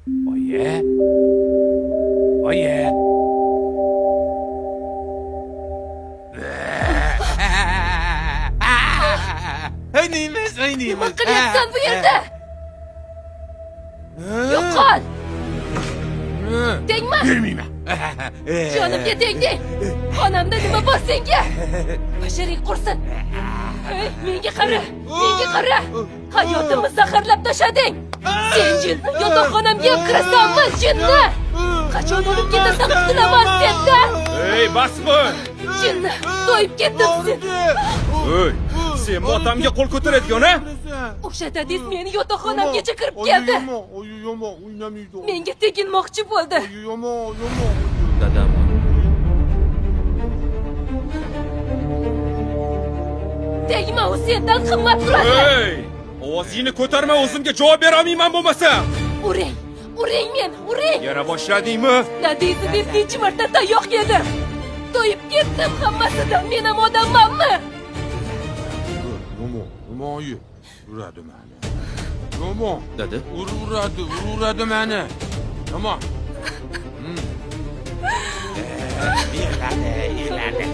Oye. Oye. Oynaymiz. Nima qilyapsan bu yerda? Yo'qol! Tegma! Bilmayman. Jonimga tegding! Xonamda nima bor senga? Basharing qursin! Hey, menga qara! Menga qara! Hayotimni zaharlab tashlading! Sen jin! Yotoqxonamga ham kirasanmi, jinni? Qachon o'lib ketasan qutulaman sendan! Ey, basmi! Jinni! To'yib ketdim sen! Ey, sen motamga qo'l ko'taradigan-a? O'sha dadis meni yotoqxonamgacha kirib keldi! Menga teginmoqchi bo'ldi! Dadam. Tegma, u sendan qimmat turadi! Ey! Ovozingni ko'tarma, o'zimga javob bera olmayman bo'lmasa. Uring! Uring men! Uring! Yana boshladingmi? Dadisi deb necha marta tayoq yedim! To'yib ketdim hammasidan! Men ham odammanmi? Yomon uradi meni. Yomon. Dada. Uradi meni. Yomon. Yig'ladi.